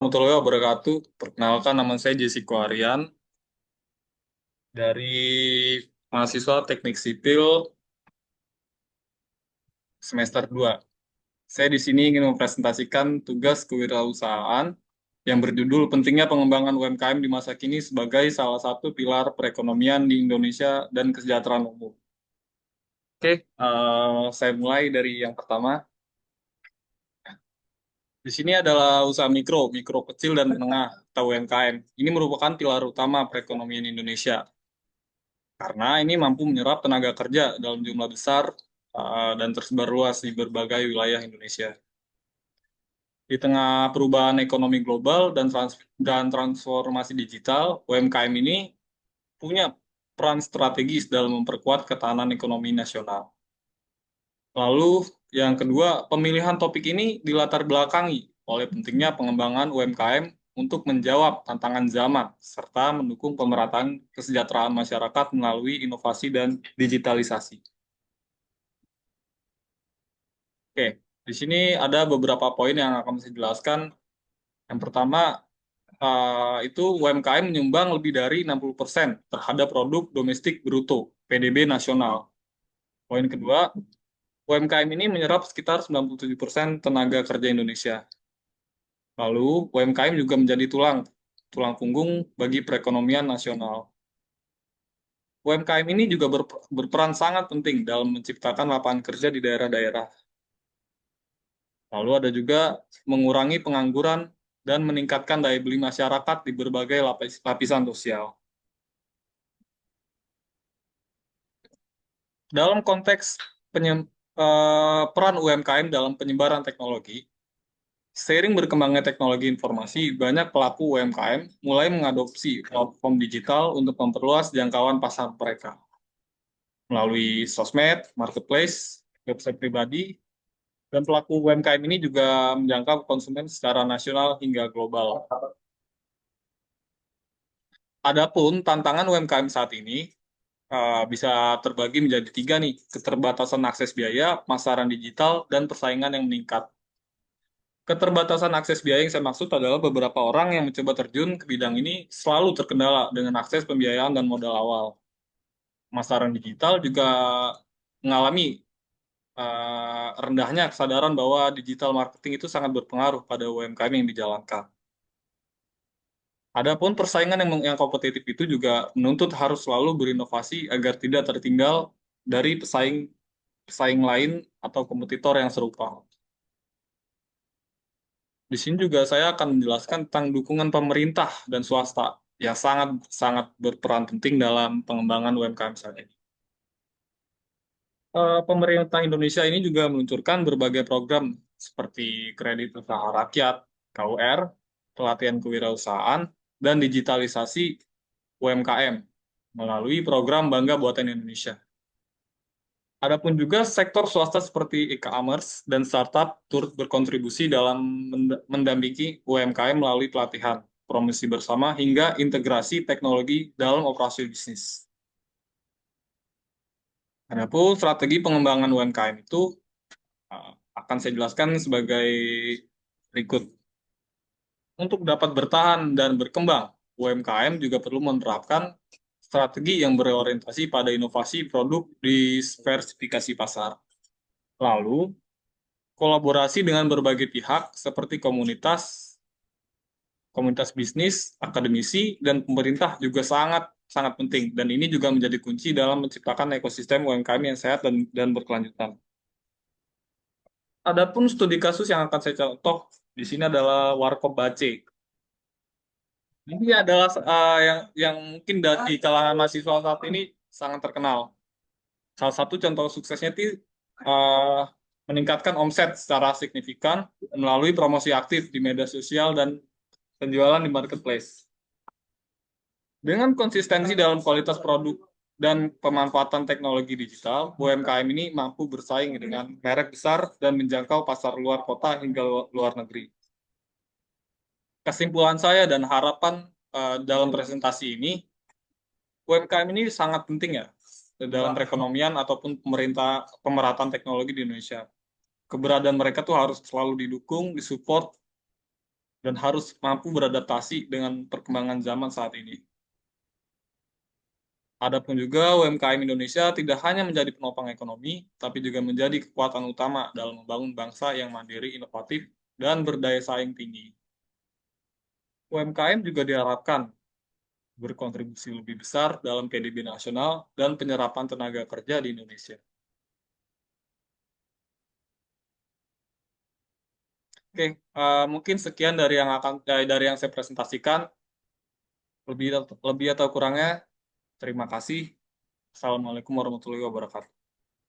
Warahmatullahi wabarakatuh. Perkenalkan, nama saya Jessico Aryan dari mahasiswa Teknik Sipil semester 2. Saya di sini ingin mempresentasikan tugas kewirausahaan yang berjudul Pentingnya Pengembangan UMKM di Masa Kini sebagai salah satu pilar perekonomian di Indonesia dan kesejahteraan umum. Oke, saya mulai dari yang pertama. Di sini adalah usaha mikro, mikro kecil dan menengah atau UMKM. Ini merupakan pilar utama perekonomian Indonesia, karena ini mampu menyerap tenaga kerja dalam jumlah besar dan tersebar luas di berbagai wilayah Indonesia. Di tengah perubahan ekonomi global dan transformasi digital, UMKM ini punya peran strategis dalam memperkuat ketahanan ekonomi nasional. Lalu yang kedua, pemilihan topik ini dilatar belakangi oleh pentingnya pengembangan UMKM untuk menjawab tantangan zaman serta mendukung pemerataan kesejahteraan masyarakat melalui inovasi dan digitalisasi. Oke, di sini ada beberapa poin yang akan saya jelaskan. Yang pertama, itu UMKM menyumbang lebih dari 60% terhadap produk domestik bruto, PDB nasional. Poin kedua, UMKM ini menyerap sekitar 97% tenaga kerja Indonesia. Lalu, UMKM juga menjadi tulang punggung bagi perekonomian nasional. UMKM ini juga berperan sangat penting dalam menciptakan lapangan kerja di daerah-daerah. Lalu ada juga mengurangi pengangguran dan meningkatkan daya beli masyarakat di berbagai lapisan sosial. Dalam konteks peran UMKM dalam penyebaran teknologi, seiring berkembangnya teknologi informasi, banyak pelaku UMKM mulai mengadopsi platform digital untuk memperluas jangkauan pasar mereka. Melalui sosmed, marketplace, website pribadi, dan pelaku UMKM ini juga menjangkau konsumen secara nasional hingga global. Adapun tantangan UMKM saat ini bisa terbagi menjadi tiga nih, keterbatasan akses biaya, pemasaran digital, dan persaingan yang meningkat. Keterbatasan akses biaya yang saya maksud adalah beberapa orang yang mencoba terjun ke bidang ini selalu terkendala dengan akses pembiayaan dan modal awal. Pemasaran digital juga mengalami rendahnya kesadaran bahwa digital marketing itu sangat berpengaruh pada UMKM yang dijalankan. Adapun persaingan yang kompetitif itu juga menuntut harus selalu berinovasi agar tidak tertinggal dari pesaing lain atau kompetitor yang serupa. Di sini juga saya akan menjelaskan tentang dukungan pemerintah dan swasta yang sangat sangat berperan penting dalam pengembangan UMKM saat ini. Pemerintah Indonesia ini juga meluncurkan berbagai program seperti kredit usaha rakyat, KUR, pelatihan kewirausahaan, dan digitalisasi UMKM melalui program Bangga Buatan Indonesia. Adapun juga sektor swasta seperti e-commerce dan startup turut berkontribusi dalam mendampingi UMKM melalui pelatihan, promosi bersama, hingga integrasi teknologi dalam operasi bisnis. Adapun strategi pengembangan UMKM itu akan saya jelaskan sebagai berikut. Untuk dapat bertahan dan berkembang, UMKM juga perlu menerapkan strategi yang berorientasi pada inovasi produk diversifikasi pasar. Lalu, kolaborasi dengan berbagai pihak seperti komunitas bisnis, akademisi, dan pemerintah juga sangat sangat penting, dan ini juga menjadi kunci dalam menciptakan ekosistem UMKM yang sehat dan berkelanjutan. Adapun studi kasus yang akan saya contoh di sini adalah Warkop Bace. Ini adalah yang mungkin dari kalangan mahasiswa saat ini sangat terkenal. Salah satu contoh suksesnya itu uh, meningkatkan omset secara signifikan melalui promosi aktif di media sosial dan penjualan di marketplace. Dengan konsistensi dalam kualitas produk dan pemanfaatan teknologi digital, UMKM ini mampu bersaing dengan merek besar dan menjangkau pasar luar kota hingga luar negeri. Kesimpulan saya dan harapan dalam presentasi ini, UMKM ini sangat penting ya dalam perekonomian ataupun pemerataan teknologi di Indonesia. Keberadaan mereka tuh harus selalu didukung, disupport, dan harus mampu beradaptasi dengan perkembangan zaman saat ini. Adapun juga UMKM Indonesia tidak hanya menjadi penopang ekonomi, tapi juga menjadi kekuatan utama dalam membangun bangsa yang mandiri, inovatif, dan berdaya saing tinggi. UMKM juga diharapkan berkontribusi lebih besar dalam PDB nasional dan penyerapan tenaga kerja di Indonesia. Oke, mungkin sekian dari yang saya presentasikan. Lebih lebih atau kurangnya, terima kasih. Assalamualaikum warahmatullahi wabarakatuh.